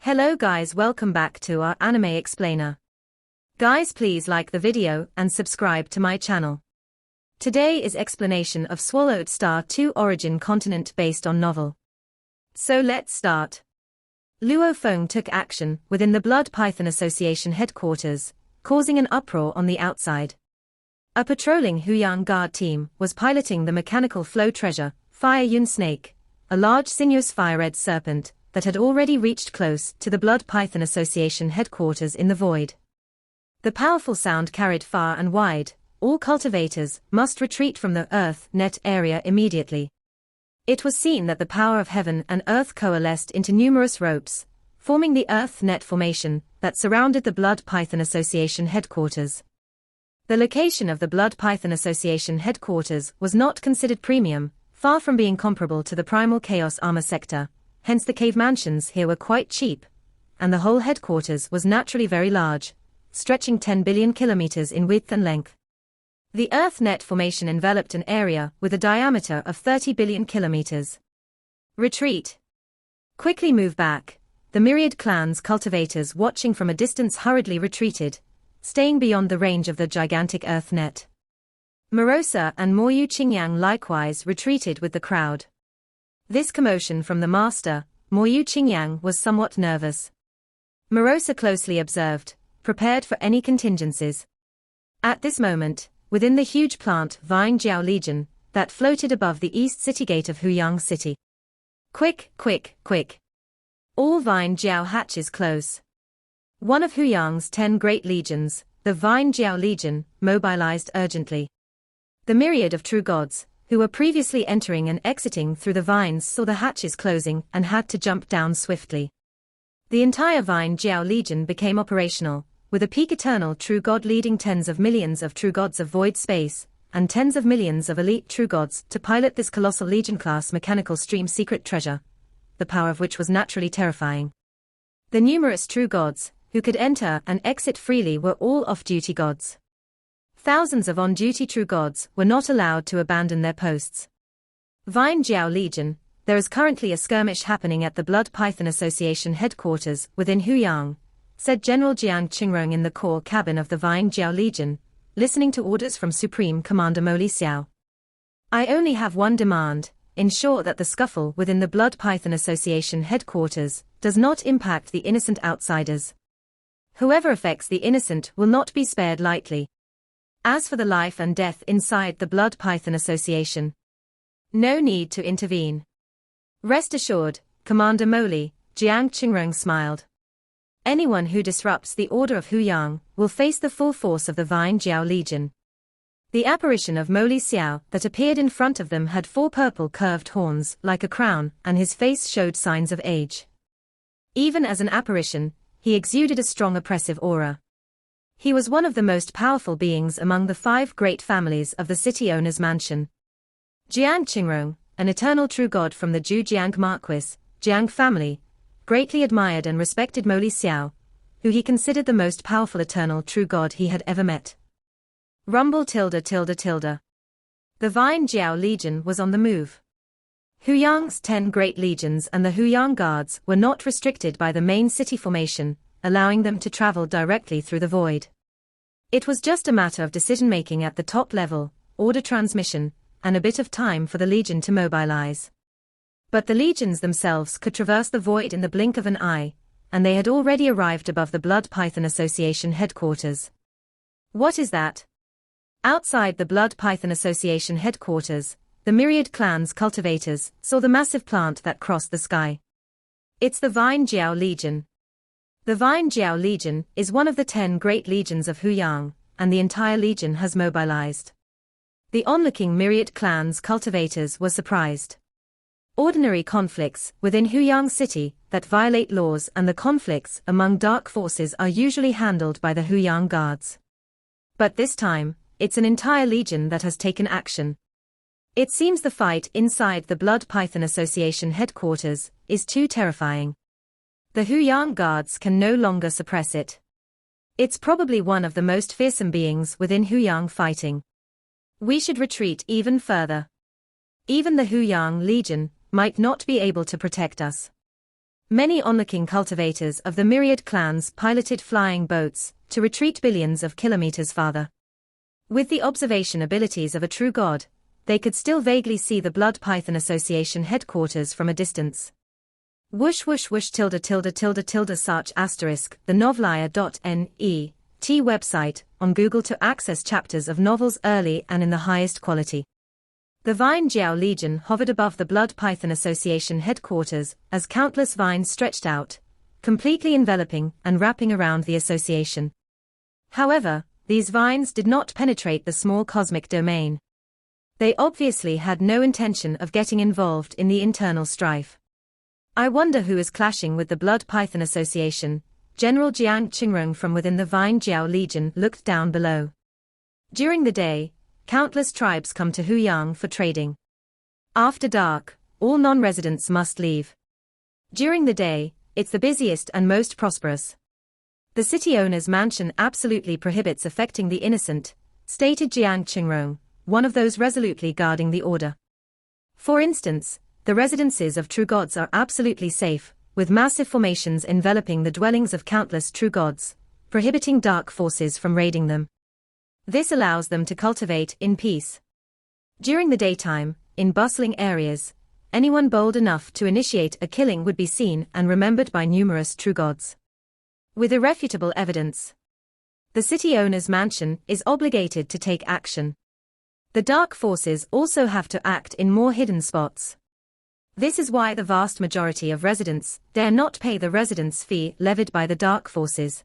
Hello guys, welcome back to our anime explainer. Guys, please like the video and subscribe to my channel. Today is explanation of Swallowed Star 2 origin continent based on novel. So let's start. Luo Feng took action within the Blood Python Association headquarters, causing an uproar on the outside. A patrolling Huyang guard team was piloting the mechanical flow treasure, Fire Yun Snake, a large sinuous fire-red serpent that had already reached close to the Blood Python Association headquarters in the void. The powerful sound carried far and wide. All cultivators must retreat from the Earth Net area immediately. It was seen that the power of heaven and earth coalesced into numerous ropes, forming the Earth Net formation that surrounded the Blood Python Association headquarters. The location of the Blood Python Association headquarters was not considered premium, far from being comparable to the Primal Chaos Armor sector. Hence the cave mansions here were quite cheap, and the whole headquarters was naturally very large, stretching 10 billion kilometers in width and length. The Earth Net formation enveloped an area with a diameter of 30 billion kilometers. Retreat. Quickly move back. The myriad clans cultivators watching from a distance hurriedly retreated, staying beyond the range of the gigantic Earth Net. Morosa and Moyu Qingyang likewise retreated with the crowd. This commotion from the master, Moyu Qingyang, was somewhat nervous. Morosa closely observed, prepared for any contingencies. At this moment, within the huge plant Vine Jiao Legion, that floated above the east city gate of Huyang City. Quick, quick, quick. All Vine Jiao hatches close. One of Huyang's 10 great legions, the Vine Jiao Legion, mobilized urgently. The myriad of true gods, who were previously entering and exiting through the vines, saw the hatches closing and had to jump down swiftly. The entire Vine Jiao Legion became operational, with a peak eternal true god leading tens of millions of true gods of void space, and tens of millions of elite true gods to pilot this colossal legion-class mechanical stream secret treasure, the power of which was naturally terrifying. The numerous true gods, who could enter and exit freely, were all off-duty gods. Thousands of on-duty true gods were not allowed to abandon their posts. Vine Jiao Legion, there is currently a skirmish happening at the Blood Python Association headquarters within Huyang, said General Jiang Qingrong in the core cabin of the Vine Jiao Legion, listening to orders from Supreme Commander Mo Li Xiao. I only have one demand: ensure that the scuffle within the Blood Python Association headquarters does not impact the innocent outsiders. Whoever affects the innocent will not be spared lightly. As for the life and death inside the Blood Python Association, no need to intervene. Rest assured, Commander Mo Li, Jiang Qingrong smiled. Anyone who disrupts the order of Huyang will face the full force of the Vine Jiao Legion. The apparition of Mo Li Xiao that appeared in front of them had 4 purple curved horns like a crown, and his face showed signs of age. Even as an apparition, he exuded a strong oppressive aura. He was one of the most powerful beings among the 5 great families of the city owner's mansion. Jiang Qingrong, an eternal true god from the Zhujiang Marquis, Jiang family, greatly admired and respected Mo Li Xiao, who he considered the most powerful eternal true god he had ever met. Rumble tilde tilde tilde. The Vine Jiao Legion was on the move. Huyang's 10 great legions and the Huyang guards were not restricted by the main city formation, allowing them to travel directly through the void. It was just a matter of decision-making at the top level, order transmission, and a bit of time for the legion to mobilize. But the legions themselves could traverse the void in the blink of an eye, and they had already arrived above the Blood Python Association headquarters. What is that? Outside the Blood Python Association headquarters, the myriad clans cultivators saw the massive plant that crossed the sky. It's the Vine Jiao Legion. The Vine Jiao Legion is one of the 10 great legions of Huyang, and the entire legion has mobilized. The onlooking myriad clans cultivators were surprised. Ordinary conflicts within Huyang City that violate laws and the conflicts among dark forces are usually handled by the Huyang guards. But this time, it's an entire legion that has taken action. It seems the fight inside the Blood Python Association headquarters is too terrifying. The Huyang guards can no longer suppress it. It's probably one of the most fearsome beings within Huyang fighting. We should retreat even further. Even the Huyang Legion might not be able to protect us. Many onlooking cultivators of the myriad clans piloted flying boats to retreat billions of kilometers farther. With the observation abilities of a true god, they could still vaguely see the Blood Python Association headquarters from a distance. Whoosh whoosh whoosh tilde tilde tilde tilde search asterisk the novelia.net website on Google to access chapters of novels early and in the highest quality. The Vine Jiao Legion hovered above the Blood Python Association headquarters as countless vines stretched out, completely enveloping and wrapping around the association. However, these vines did not penetrate the small cosmic domain. They obviously had no intention of getting involved in the internal strife. I wonder who is clashing with the Blood Python Association. General Jiang Qingrong from within the Vine Jiao Legion looked down below. During the day, countless tribes come to Huyang for trading. After dark, all non-residents must leave. During the day, it's the busiest and most prosperous. The city owner's mansion absolutely prohibits affecting the innocent, stated Jiang Qingrong, one of those resolutely guarding the order. For instance, the residences of true gods are absolutely safe, with massive formations enveloping the dwellings of countless true gods, prohibiting dark forces from raiding them. This allows them to cultivate in peace. During the daytime, in bustling areas, anyone bold enough to initiate a killing would be seen and remembered by numerous true gods. With irrefutable evidence, the city owner's mansion is obligated to take action. The dark forces also have to act in more hidden spots. This is why the vast majority of residents dare not pay the residence fee levied by the dark forces.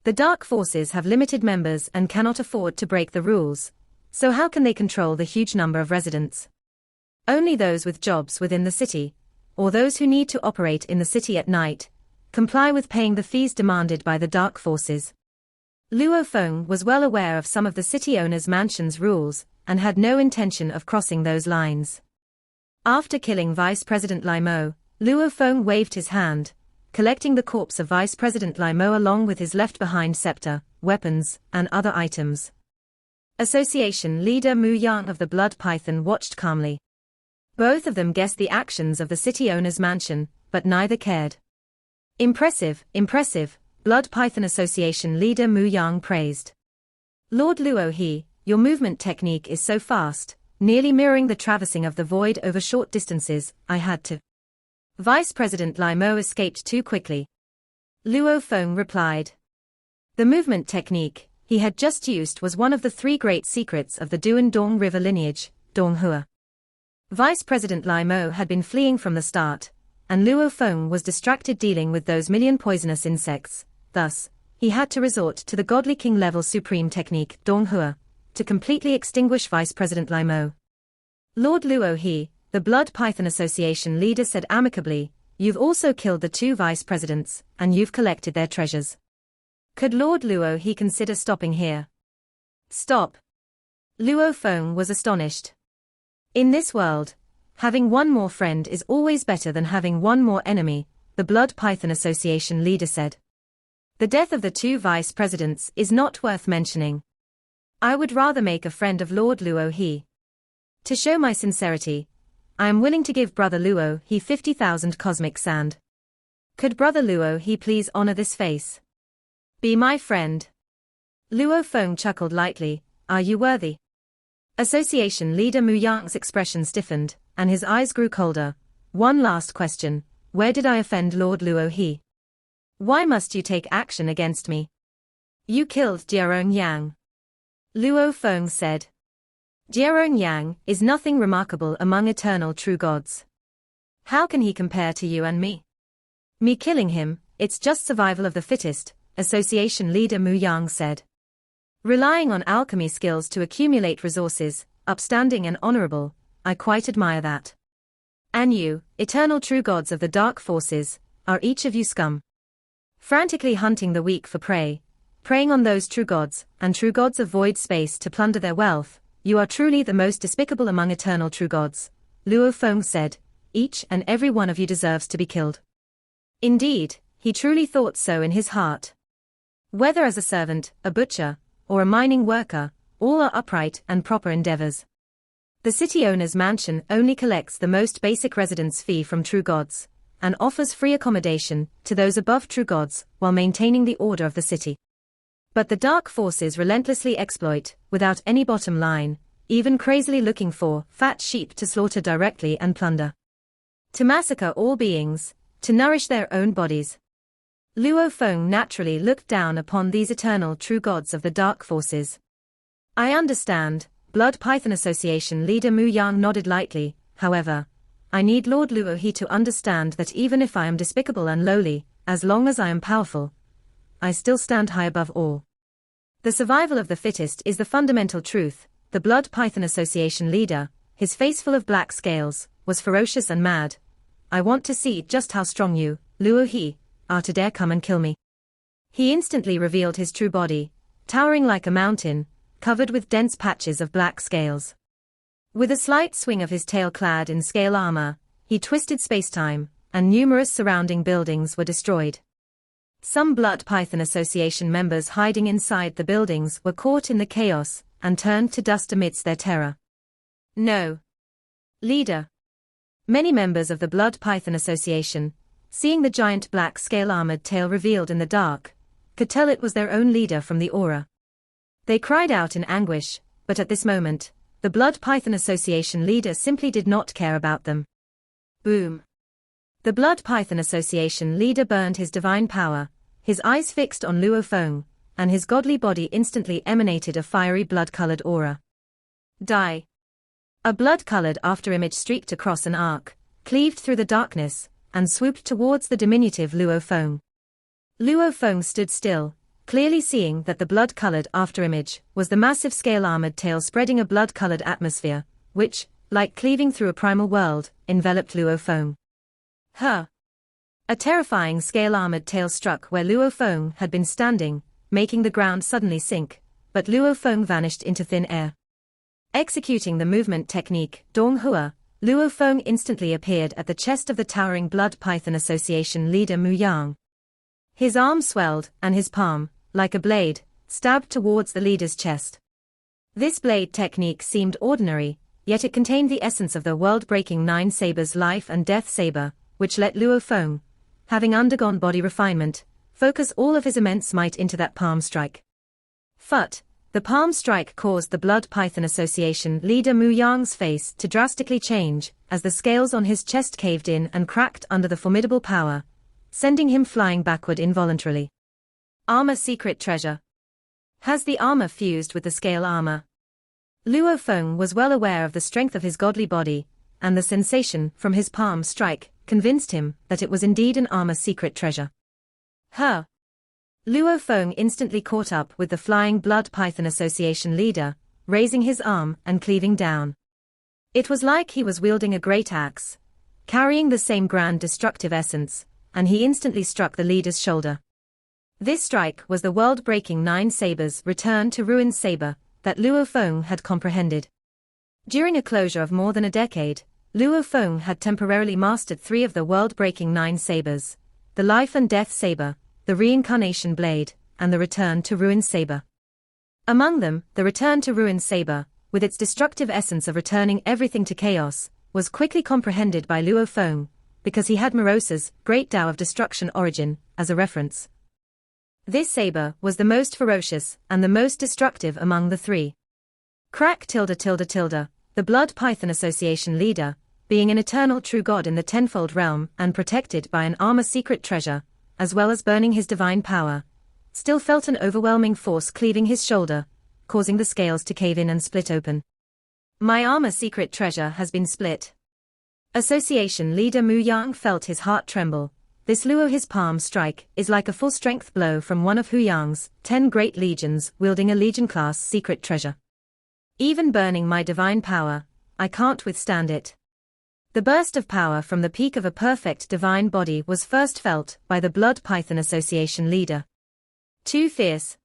The dark forces have limited members and cannot afford to break the rules, so how can they control the huge number of residents? Only those with jobs within the city, or those who need to operate in the city at night, comply with paying the fees demanded by the dark forces. Luo Feng was well aware of some of the city owner's mansion's rules and had no intention of crossing those lines. After killing Vice President Lai Mo, Luo Feng waved his hand, collecting the corpse of Vice President Lai Mo along with his left-behind scepter, weapons, and other items. Association leader Mu Yang of the Blood Python watched calmly. Both of them guessed the actions of the city owner's mansion, but neither cared. Impressive, impressive, Blood Python Association leader Mu Yang praised. Lord Luo He, your movement technique is so fast, nearly mirroring the traversing of the void over short distances. I had to. Vice President Lai Mo escaped too quickly. Luo Feng replied. The movement technique he had just used was one of the three great secrets of the Duan Dong River lineage, Donghua. Vice President Lai Mo had been fleeing from the start, and Luo Feng was distracted dealing with those million poisonous insects. Thus, he had to resort to the Godly King level supreme technique, Donghua, to completely extinguish Vice President Lai Mo. Lord Luo He, the Blood Python Association leader, said amicably, you've also killed the two vice presidents, and you've collected their treasures. Could Lord Luo He consider stopping here? Stop. Luo Feng was astonished. In this world, having one more friend is always better than having one more enemy, the Blood Python Association leader said. The death of the two vice presidents is not worth mentioning. I would rather make a friend of Lord Luo He. To show my sincerity, I am willing to give Brother Luo He 50,000 cosmic sand. Could Brother Luo He please honor this face? Be my friend. Luo Feng chuckled lightly, are you worthy? Association leader Mu Yang's expression stiffened, and his eyes grew colder. One last question, where did I offend Lord Luo He? Why must you take action against me? You killed Jiarong Yang. Luo Feng said. Jiarong Yang is nothing remarkable among eternal true gods. How can he compare to you and me? Me killing him, it's just survival of the fittest, Association leader Mu Yang said. Relying on alchemy skills to accumulate resources, upstanding and honorable, I quite admire that. And you, eternal true gods of the dark forces, are each of you scum. Frantically hunting the weak for prey, preying on those true gods, and true gods of void space to plunder their wealth, you are truly the most despicable among eternal true gods, Luo Feng said, each and every one of you deserves to be killed. Indeed, he truly thought so in his heart. Whether as a servant, a butcher, or a mining worker, all are upright and proper endeavors. The city owner's mansion only collects the most basic residence fee from true gods, and offers free accommodation to those above true gods while maintaining the order of the city. But the dark forces relentlessly exploit, without any bottom line, even crazily looking for fat sheep to slaughter directly and plunder. To massacre all beings, to nourish their own bodies. Luo Feng naturally looked down upon these eternal true gods of the dark forces. I understand, Blood Python Association leader Mu Yang nodded lightly. However, I need Lord Luo He to understand that even if I am despicable and lowly, as long as I am powerful, I still stand high above all. The survival of the fittest is the fundamental truth. The Blood Python Association leader, his face full of black scales, was ferocious and mad. I want to see just how strong you, Luo He, are to dare come and kill me. He instantly revealed his true body, towering like a mountain, covered with dense patches of black scales. With a slight swing of his tail clad in scale armor, he twisted space-time, and numerous surrounding buildings were destroyed. Some Blood Python Association members hiding inside the buildings were caught in the chaos, and turned to dust amidst their terror. No. Leader. Many members of the Blood Python Association, seeing the giant black scale-armored tail revealed in the dark, could tell it was their own leader from the aura. They cried out in anguish, but at this moment, the Blood Python Association leader simply did not care about them. Boom. The Blood Python Association leader burned his divine power, his eyes fixed on Luo Feng, and his godly body instantly emanated a fiery blood-colored aura. Die. A blood-colored afterimage streaked across an arc, cleaved through the darkness, and swooped towards the diminutive Luo Feng. Luo Feng stood still, clearly seeing that the blood-colored afterimage was the massive scale-armored tail spreading a blood-colored atmosphere, which, like cleaving through a primal world, enveloped Luo Feng. A terrifying scale-armored tail struck where Luo Feng had been standing, making the ground suddenly sink, but Luo Feng vanished into thin air. Executing the movement technique, Dong Hua, Luo Feng instantly appeared at the chest of the towering Blood Python Association leader Mu Yang. His arm swelled, and his palm, like a blade, stabbed towards the leader's chest. This blade technique seemed ordinary, yet it contained the essence of the world-breaking Nine Sabers life and death saber, which let Luo Feng, having undergone body refinement, focus all of his immense might into that palm strike. The palm strike caused the Blood Python Association leader Mu Yang's face to drastically change, as the scales on his chest caved in and cracked under the formidable power, sending him flying backward involuntarily. Armor secret treasure. Has the armor fused with the scale armor? Luo Feng was well aware of the strength of his godly body, and the sensation from his palm strike convinced him that it was indeed an armor secret treasure. Luo Feng instantly caught up with the flying Blood Python Association leader, raising his arm and cleaving down. It was like he was wielding a great axe, carrying the same grand destructive essence, and he instantly struck the leader's shoulder. This strike was the world-breaking Nine Sabers return to ruin saber that Luo Feng had comprehended. During a closure of more than a decade, Luo Feng had temporarily mastered 3 of the world-breaking Nine Sabers: the Life and Death Saber, the Reincarnation Blade, and the Return to Ruin Saber. Among them, the Return to Ruin Saber, with its destructive essence of returning everything to chaos, was quickly comprehended by Luo Feng, because he had Morosa's Great Tao of Destruction origin as a reference. This saber was the most ferocious and the most destructive among the 3. The Blood Python Association leader, being an eternal true god in the tenfold realm and protected by an armor secret treasure, as well as burning his divine power, still felt an overwhelming force cleaving his shoulder, causing the scales to cave in and split open. My armor secret treasure has been split. Association leader Mu Yang felt his heart tremble. This Luo his palm strike is like a full-strength blow from one of Hu Yang's 10 great legions wielding a legion-class secret treasure. Even burning my divine power, I can't withstand it. The burst of power from the peak of a perfect divine body was first felt by the Blood Python Association leader. Too fierce.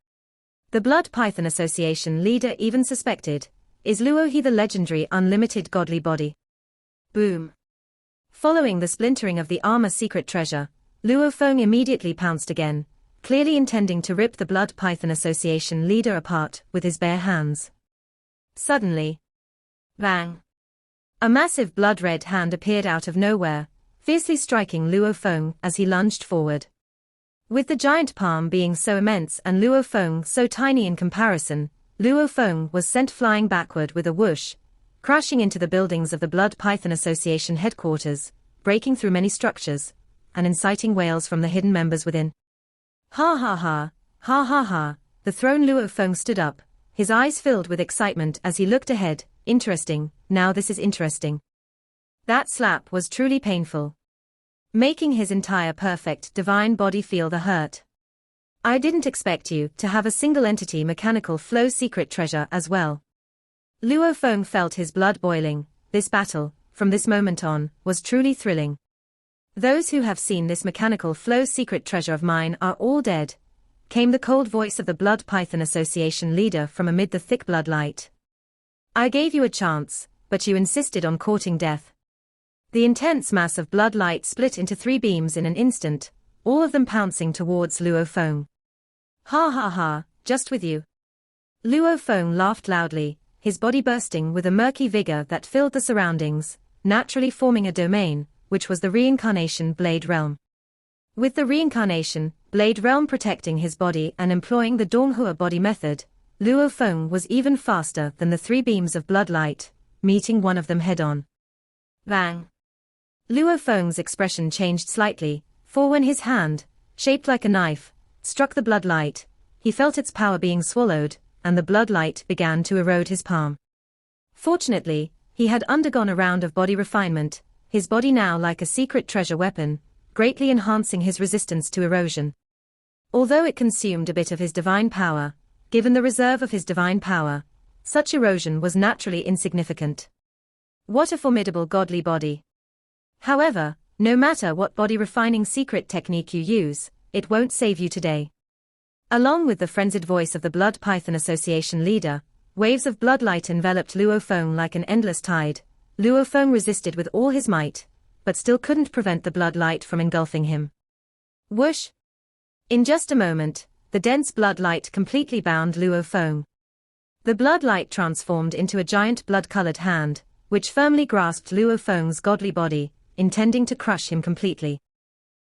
The Blood Python Association leader even suspected, is Luo he the legendary unlimited godly body? Boom. Following the splintering of the armor secret treasure, Luo Feng immediately pounced again, clearly intending to rip the Blood Python Association leader apart with his bare hands. Suddenly, bang! A massive blood-red hand appeared out of nowhere, fiercely striking Luo Feng as he lunged forward. With the giant palm being so immense and Luo Feng so tiny in comparison, Luo Feng was sent flying backward with a whoosh, crashing into the buildings of the Blood Python Association headquarters, breaking through many structures, and inciting wails from the hidden members within. Ha ha ha, ha ha ha, the thrown Luo Feng stood up, his eyes filled with excitement as he looked ahead. Interesting, now this is interesting. That slap was truly painful, making his entire perfect divine body feel the hurt. I didn't expect you to have a single entity mechanical flow secret treasure as well. Luo Feng felt his blood boiling. This battle, from this moment on, was truly thrilling. Those who have seen this mechanical flow secret treasure of mine are all dead, came the cold voice of the Blood Python Association leader from amid the thick blood light. I gave you a chance, but you insisted on courting death. The intense mass of blood light split into 3 beams in an instant, all of them pouncing towards Luo Feng. Ha ha ha, just with you. Luo Feng laughed loudly, his body bursting with a murky vigor that filled the surroundings, naturally forming a domain, which was the reincarnation Blade Realm. With the reincarnation Blade Realm protecting his body and employing the Donghua body method, Luo Feng was even faster than the 3 beams of blood light, meeting one of them head-on. Bang! Luo Feng's expression changed slightly, for when his hand, shaped like a knife, struck the blood light, he felt its power being swallowed, and the blood light began to erode his palm. Fortunately, he had undergone a round of body refinement, his body now like a secret treasure weapon, greatly enhancing his resistance to erosion. Although it consumed a bit of his divine power, given the reserve of his divine power, such erosion was naturally insignificant. What a formidable godly body! However, no matter what body refining secret technique you use, it won't save you today. Along with the frenzied voice of the Blood Python Association leader, waves of bloodlight enveloped Luo Feng like an endless tide. Luo Feng resisted with all his might, but still couldn't prevent the bloodlight from engulfing him. Whoosh! In just a moment, the dense bloodlight completely bound Luo Feng. The bloodlight transformed into a giant blood-colored hand, which firmly grasped Luo Feng's godly body, intending to crush him completely.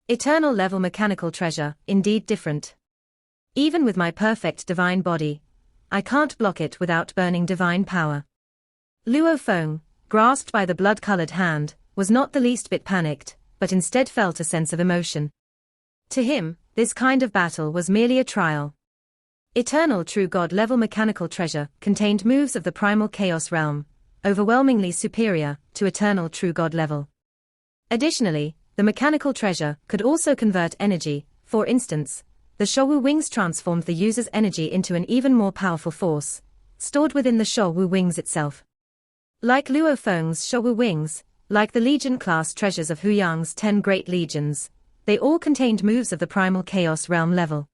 Eternal level mechanical treasure, indeed different. Even with my perfect divine body, I can't block it without burning divine power. Luo Feng, grasped by the blood-colored hand, was not the least bit panicked, but instead felt a sense of emotion. To him, this kind of battle was merely a trial. Eternal True God level mechanical treasure contained moves of the primal chaos realm, overwhelmingly superior to Eternal True God level. Additionally, the mechanical treasure could also convert energy. For instance, the Showu wings transformed the user's energy into an even more powerful force, stored within the Showu wings itself. Like Luo Feng's Showu wings, like the Legion-class treasures of Huyang's 10 Great Legions, they all contained moves of the primal chaos realm level.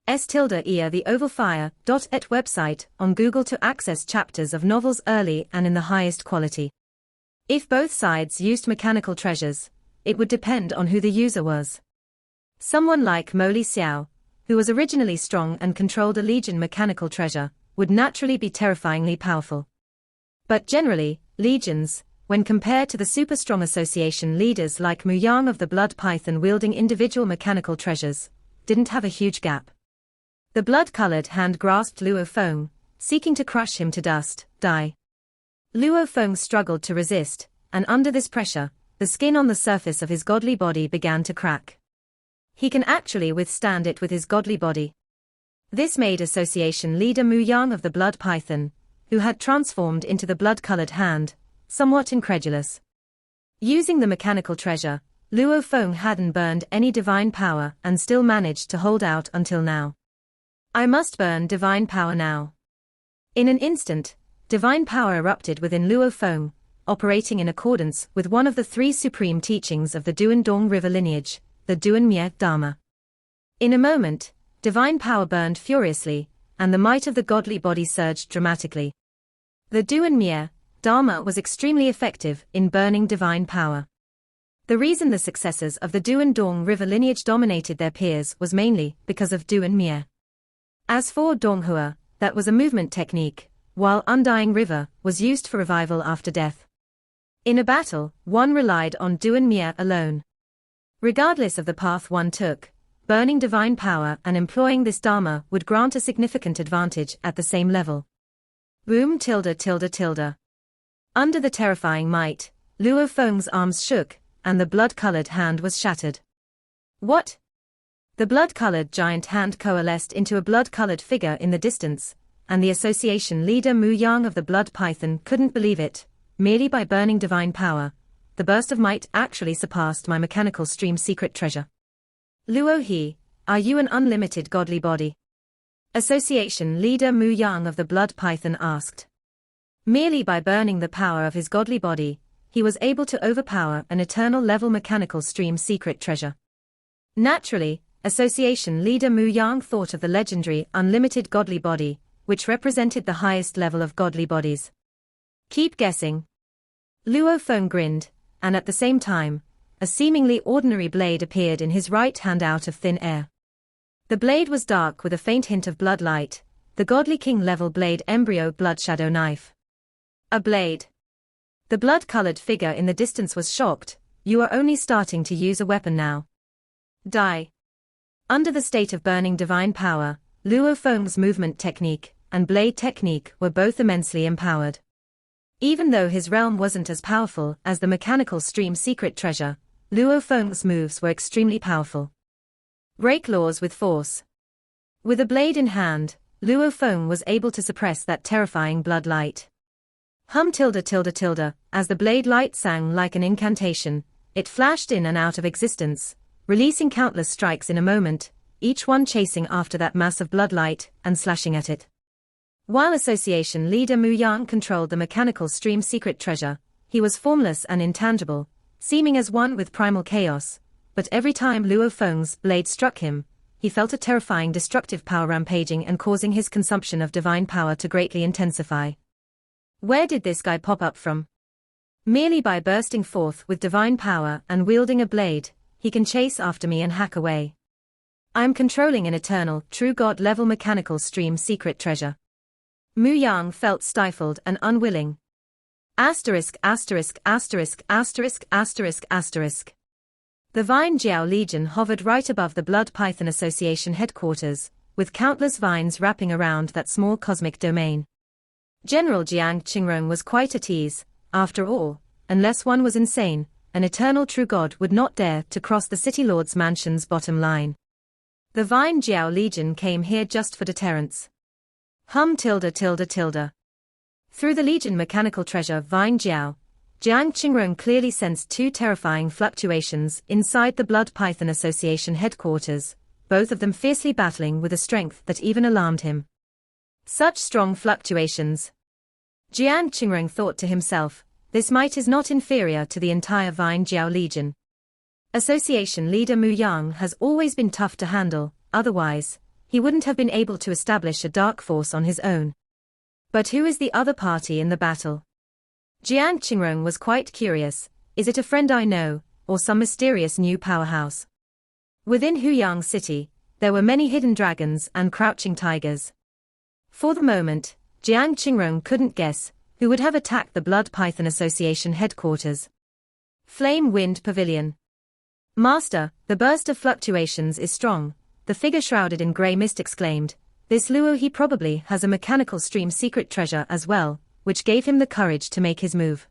S-Tilde-EA the Oval Fire.et website on Google to access chapters of novels early and in the highest quality. If both sides used mechanical treasures, it would depend on who the user was. Someone like Mo Li Xiao, who was originally strong and controlled a Legion mechanical treasure, would naturally be terrifyingly powerful. But generally, Legions, when compared to the super-strong association leaders like Mu Yang of the Blood Python wielding individual mechanical treasures, didn't have a huge gap. The blood-colored hand grasped Luo Feng, seeking to crush him to dust. Die. Luo Feng struggled to resist, and under this pressure, the skin on the surface of his godly body began to crack. He can actually withstand it with his godly body. This made association leader Mu Yang of the Blood Python, who had transformed into the blood-colored hand, somewhat incredulous. Using the mechanical treasure, Luo Feng hadn't burned any divine power and still managed to hold out until now. I must burn divine power now. In an instant, divine power erupted within Luo Feng, operating in accordance with one of the 3 supreme teachings of the Duandong River lineage, the Duanmie Dharma. In a moment, divine power burned furiously, and the might of the godly body surged dramatically. The Duanmie Dharma was extremely effective in burning divine power. The reason the successors of the Duandong River lineage dominated their peers was mainly because of Duanmie. As for Donghua, that was a movement technique, while Undying River was used for revival after death. In a battle, one relied on Duan Mia alone. Regardless of the path one took, burning divine power and employing this dharma would grant a significant advantage at the same level. Boom tilde tilde tilde. Under the terrifying might, Luo Feng's arms shook, and the blood-colored hand was shattered. What? The blood-colored giant hand coalesced into a blood-colored figure in the distance, and the association leader Mu Yang of the Blood Python couldn't believe it. Merely by burning divine power, the burst of might actually surpassed my mechanical stream secret treasure. Luo He, are you an unlimited godly body? Association leader Mu Yang of the Blood Python asked. Merely by burning the power of his godly body, he was able to overpower an eternal level mechanical stream secret treasure. Naturally, Association leader Mu Yang thought of the legendary unlimited godly body, which represented the highest level of godly bodies. Keep guessing. Luo Feng grinned, and at the same time, a seemingly ordinary blade appeared in his right hand out of thin air. The blade was dark with a faint hint of blood light, the godly king level blade embryo blood shadow knife. A blade. The blood-colored figure in the distance was shocked. You are only starting to use a weapon now. Die. Under the state of burning divine power, Luo Feng's movement technique and blade technique were both immensely empowered. Even though his realm wasn't as powerful as the mechanical stream secret treasure, Luo Feng's moves were extremely powerful. Break laws with force. With a blade in hand, Luo Feng was able to suppress that terrifying blood light. Hum tilde tilde tilde, as the blade light sang like an incantation, it flashed in and out of existence, releasing countless strikes in a moment, each one chasing after that mass of blood light and slashing at it. While Association leader Mu Yang controlled the mechanical stream secret treasure, he was formless and intangible, seeming as one with primal chaos, but every time Luo Feng's blade struck him, he felt a terrifying destructive power rampaging and causing his consumption of divine power to greatly intensify. Where did this guy pop up from? Merely by bursting forth with divine power and wielding a blade, he can chase after me and hack away. I am controlling an eternal, true God-level mechanical stream secret treasure. Mu Yang felt stifled and unwilling. Asterisk asterisk asterisk asterisk asterisk asterisk. The Vine Jiao Legion hovered right above the Blood Python Association headquarters, with countless vines wrapping around that small cosmic domain. General Jiang Qingrong was quite at ease. After all, unless one was insane, an eternal true god would not dare to cross the City Lord's mansion's bottom line. The Vine Jiao Legion came here just for deterrence. Hum tilde tilde tilde. Through the Legion mechanical treasure Vine Jiao, Jiang Qingrong clearly sensed two terrifying fluctuations inside the Blood Python Association headquarters, both of them fiercely battling with a strength that even alarmed him. Such strong fluctuations. Jiang Qingrong thought to himself, this might is not inferior to the entire Vine Jiao Legion. Association leader Mu Yang has always been tough to handle, otherwise, he wouldn't have been able to establish a dark force on his own. But who is the other party in the battle? Jiang Qingrong was quite curious. Is it a friend I know, or some mysterious new powerhouse? Within Huyang City, there were many hidden dragons and crouching tigers. For the moment, Jiang Qingrong couldn't guess who would have attacked the Blood Python Association headquarters. Flame Wind Pavilion. Master, the burst of fluctuations is strong, the figure shrouded in grey mist exclaimed. This Luo he probably has a mechanical stream secret treasure as well, which gave him the courage to make his move.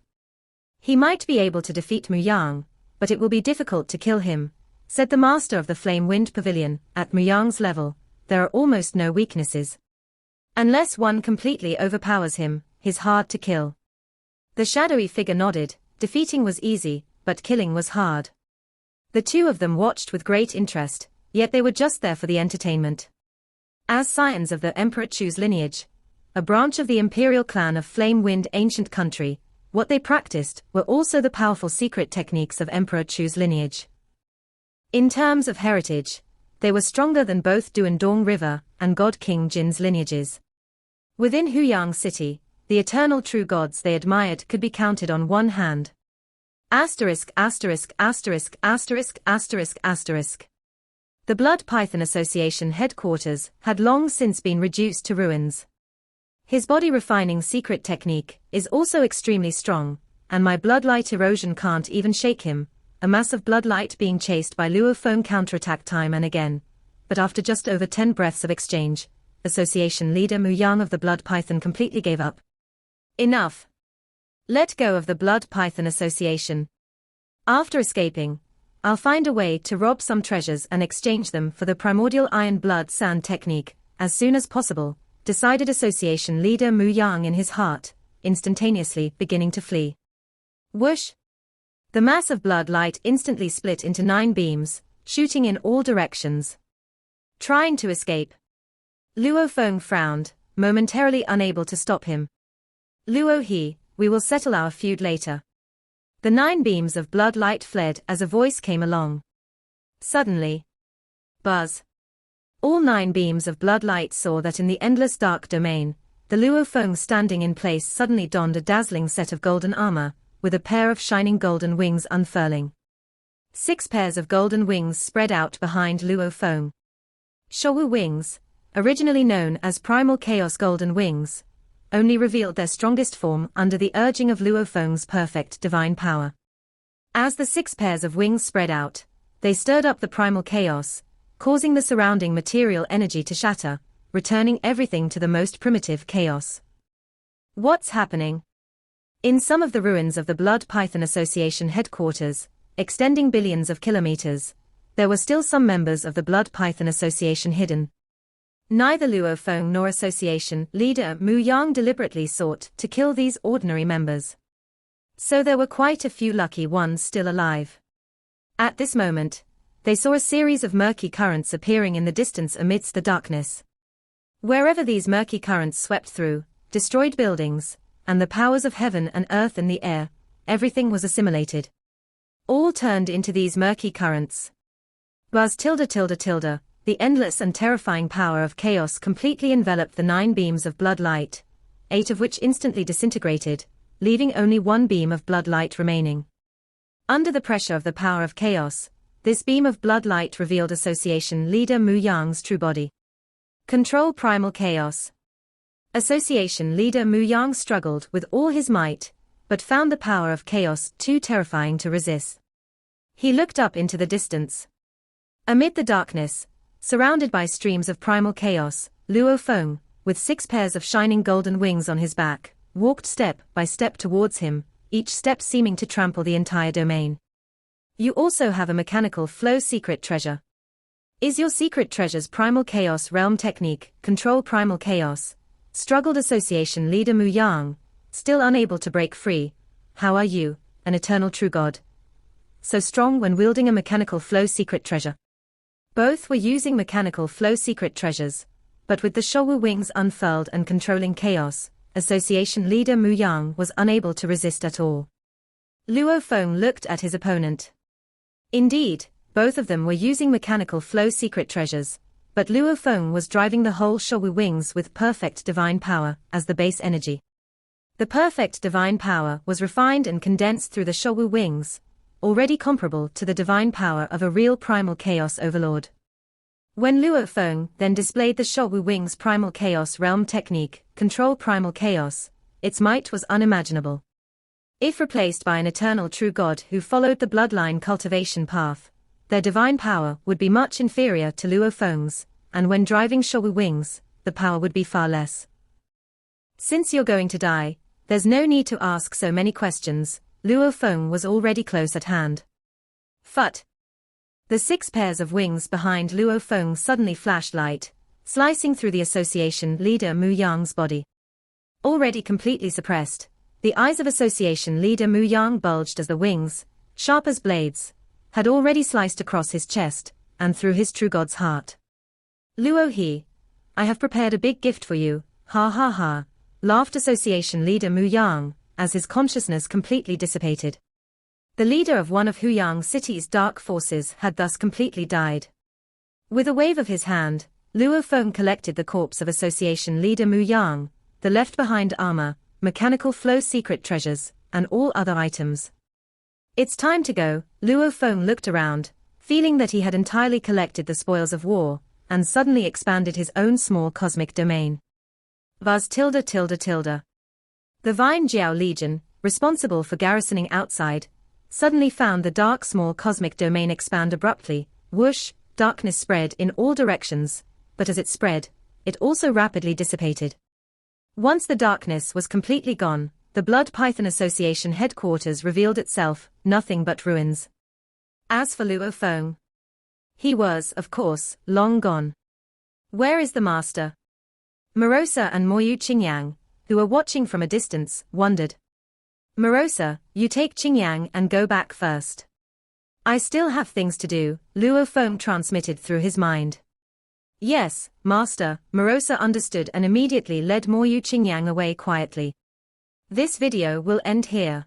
He might be able to defeat Mu Yang, but it will be difficult to kill him, said the master of the Flame Wind Pavilion. At Mu Yang's level, there are almost no weaknesses. Unless one completely overpowers him, he's hard to kill. The shadowy figure nodded. Defeating was easy, but killing was hard. The two of them watched with great interest, yet they were just there for the entertainment. As scions of the Emperor Chu's lineage, a branch of the imperial clan of Flame Wind ancient country, what they practiced were also the powerful secret techniques of Emperor Chu's lineage. In terms of heritage, they were stronger than both Duandong River and God King Jin's lineages. Within Huyang City, the eternal true gods they admired could be counted on one hand. Asterisk asterisk asterisk asterisk asterisk asterisk. The Blood Python Association headquarters had long since been reduced to ruins. His body refining secret technique is also extremely strong, and my bloodlight erosion can't even shake him, a mass of bloodlight being chased by Luo Feng counterattack time and again. But after just over 10 breaths of exchange, Association leader Mu Yang of the Blood Python completely gave up. Enough. Let go of the Blood Python Association. After escaping, I'll find a way to rob some treasures and exchange them for the primordial iron blood sand technique, as soon as possible, decided Association leader Mu Yang in his heart, instantaneously beginning to flee. Whoosh! The mass of blood light instantly split into 9 beams, shooting in all directions. Trying to escape. Luo Feng frowned, momentarily unable to stop him. Luo He, we will settle our feud later. The 9 beams of blood light fled as a voice came along. Suddenly. Buzz. All 9 beams of blood light saw that in the endless dark domain, the Luo Feng standing in place suddenly donned a dazzling set of golden armor, with a pair of shining golden wings unfurling. 6 pairs of golden wings spread out behind Luo Feng. Showu wings, originally known as Primal Chaos Golden Wings, only revealed their strongest form under the urging of Luo Feng's perfect divine power. As the 6 pairs of wings spread out, they stirred up the primal chaos, causing the surrounding material energy to shatter, returning everything to the most primitive chaos. What's happening? In some of the ruins of the Blood Python Association headquarters, extending billions of kilometers, there were still some members of the Blood Python Association hidden. Neither Luo Feng nor Association leader Mu Yang deliberately sought to kill these ordinary members. So there were quite a few lucky ones still alive. At this moment, they saw a series of murky currents appearing in the distance amidst the darkness. Wherever these murky currents swept through, destroyed buildings, and the powers of heaven and earth in the air, everything was assimilated. All turned into these murky currents. Buzz tilde, the endless and terrifying power of chaos completely enveloped the 9 beams of blood light, 8 of which instantly disintegrated, leaving only 1 beam of blood light remaining. Under the pressure of the power of chaos, this beam of blood light revealed Association leader Mu Yang's true body. Control primal chaos. Association leader Mu Yang struggled with all his might, but found the power of chaos too terrifying to resist. He looked up into the distance. Amid the darkness, surrounded by streams of primal chaos, Luo Feng, with 6 pairs of shining golden wings on his back, walked step by step towards him, each step seeming to trample the entire domain. You also have a mechanical flow secret treasure. Is your secret treasure's primal chaos realm technique, control primal chaos? Struggled Association leader Mu Yang, still unable to break free. How are you, an eternal true god? So strong when wielding a mechanical flow secret treasure. Both were using mechanical flow secret treasures, but with the Showu wings unfurled and controlling chaos, Association leader Mu Yang was unable to resist at all. Luo Feng looked at his opponent. Indeed, both of them were using mechanical flow secret treasures, but Luo Feng was driving the whole Showu wings with perfect divine power as the base energy. The perfect divine power was refined and condensed through the Showu wings, already comparable to the divine power of a real primal chaos overlord. When Luo Feng then displayed the Showu wings primal chaos realm technique, control primal chaos, its might was unimaginable. If replaced by an eternal true god who followed the bloodline cultivation path, their divine power would be much inferior to Luo Feng's, and when driving Showu wings, the power would be far less. Since you're going to die, there's no need to ask so many questions. Luo Feng was already close at hand. Phut! The 6 pairs of wings behind Luo Feng suddenly flashed light, slicing through the Association leader Mu Yang's body. Already completely suppressed, the eyes of Association leader Mu Yang bulged as the wings, sharp as blades, had already sliced across his chest, and through his true god's heart. Luo He, I have prepared a big gift for you, ha ha ha, laughed Association leader Mu Yang, as his consciousness completely dissipated. The leader of one of Huyang City's dark forces had thus completely died. With a wave of his hand, Luo Feng collected the corpse of Association leader Mu Yang, the left-behind armor, mechanical flow secret treasures, and all other items. It's time to go. Luo Feng looked around, feeling that he had entirely collected the spoils of war, and suddenly expanded his own small cosmic domain. Vaz tilde. The Vine Jiao Legion, responsible for garrisoning outside, suddenly found the dark small cosmic domain expand abruptly. Whoosh, darkness spread in all directions, but as it spread, it also rapidly dissipated. Once the darkness was completely gone, the Blood Python Association headquarters revealed itself, nothing but ruins. As for Luo Feng, he was, of course, long gone. Where is the master? Morosa and Moyu Qingyang, who were watching from a distance, wondered. Morosa, you take Qingyang and go back first. I still have things to do, Luo Feng transmitted through his mind. Yes, master, Morosa understood and immediately led Moyu Qingyang away quietly. This video will end here.